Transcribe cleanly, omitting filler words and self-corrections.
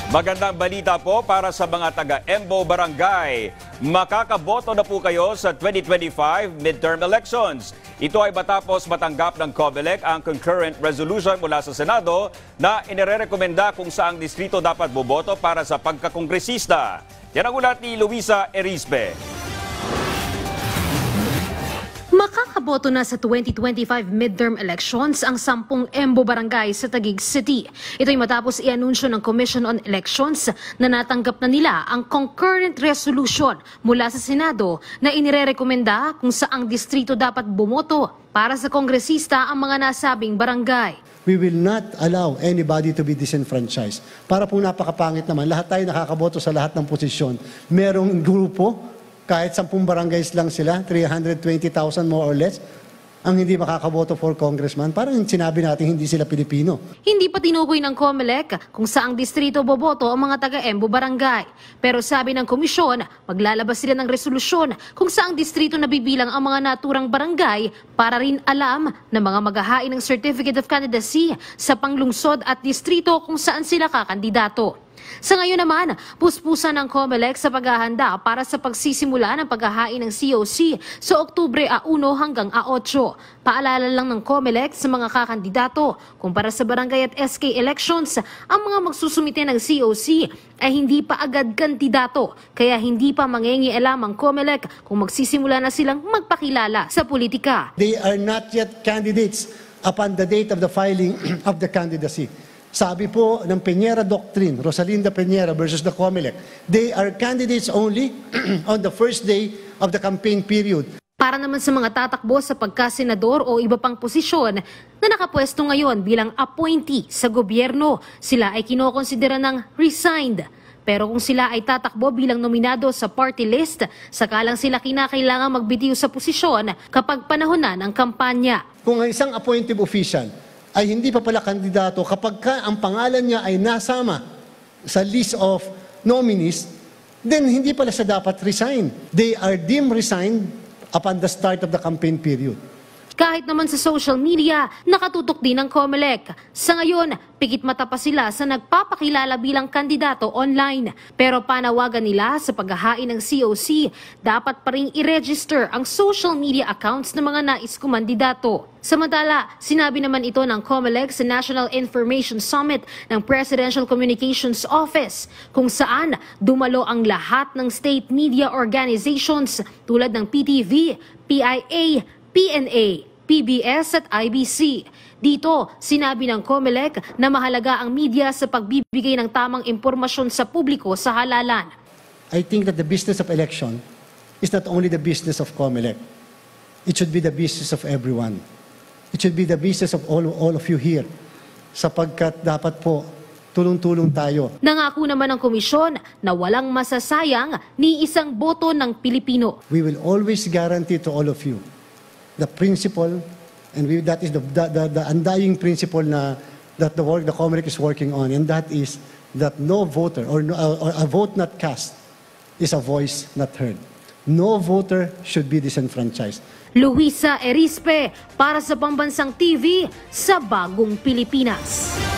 Magandang balita po para sa mga taga-Embo Barangay. Makakaboto na po kayo sa 2025 midterm elections. Ito ay matapos matanggap ng COMELEC ang concurrent resolution mula sa Senado na inirerekomenda kung saang distrito dapat boboto para sa pagkakongresista. Yan ang ulat ni Luisa Erispe. Makakaboto na sa 2025 midterm elections ang 10 Embo Barangay sa Taguig City. Ito'y matapos i-anunsyo ng Commission on Elections na natanggap na nila ang concurrent resolution mula sa Senado na inirerekomenda kung saang distrito dapat bumoto para sa kongresista ang mga nasabing barangay. We will not allow anybody to be disenfranchised. Para po napakapangit naman, lahat tayo nakakaboto sa lahat ng posisyon. Merong grupo, kahit 10 barangays lang sila, 320,000 more or less, ang hindi makakaboto for congressman. Parang sinabi natin hindi sila Pilipino. Hindi pa tinukoy ng COMELEC kung saang distrito boboto ang mga taga-Embo Barangay. Pero sabi ng komisyon, maglalabas sila ng resolusyon kung saang distrito nabibilang ang mga naturang barangay para rin alam ng mga maghahain ng Certificate of Candidacy sa panglungsod at distrito kung saan sila kakandidato. Sa ngayon naman, puspusan ng COMELEC sa paghahanda para sa pagsisimula ng paghahain ng COC sa Oktubre 1 hanggang 8. Paalala lang ng COMELEC sa mga kakandidato, kumpara sa barangay at SK elections, ang mga magsusumite ng COC ay hindi pa agad kandidato, kaya hindi pa mangingialam ang COMELEC kung magsisimula na silang magpakilala sa politika. They are not yet candidates upon the date of the filing of the candidacy. Sabi po ng Peñera Doctrine, Rosalinda Peñera versus the COMELEC, they are candidates only on the first day of the campaign period. Para naman sa mga tatakbo sa pagkasenador o iba pang posisyon na nakapwesto ngayon bilang appointee sa gobyerno, sila ay kinokonsidera ng resigned. Pero kung sila ay tatakbo bilang nominado sa party list, saka lang sila kinakailangan magbitiw sa posisyon kapag panahon na ng kampanya. Kung ang isang appointive official ay hindi pa pala kandidato kapag ang pangalan niya ay nasama sa list of nominees, then hindi pala siya dapat resign. They are deemed resigned upon the start of the campaign period. Kahit naman sa social media, nakatutok din ang COMELEC. Sa ngayon, pikit mata pa sila sa nagpapakilala bilang kandidato online. Pero panawagan nila sa paghahain ng COC, dapat pa rin i-register ang social media accounts ng mga nais kumandidato. Samantala, sinabi naman ito ng COMELEC sa National Information Summit ng Presidential Communications Office, kung saan dumalo ang lahat ng state media organizations tulad ng PTV, PIA, PNA, PBS at IBC. Dito, sinabi ng COMELEC na mahalaga ang media sa pagbibigay ng tamang impormasyon sa publiko sa halalan. I think that the business of election is not only the business of COMELEC. It should be the business of everyone. It should be the business of all of you here. Sapagkat dapat po tulong-tulong tayo. Nangako naman ng komisyon na walang masasayang ni isang boto ng Pilipino. We will always guarantee to all of you the principle, and that is the undying principle that the COMELEC is working on, and that is that no voter or a vote not cast is a voice not heard. No voter should be disenfranchised. Luisa Erispe para sa Pambansang TV sa Bagong Pilipinas.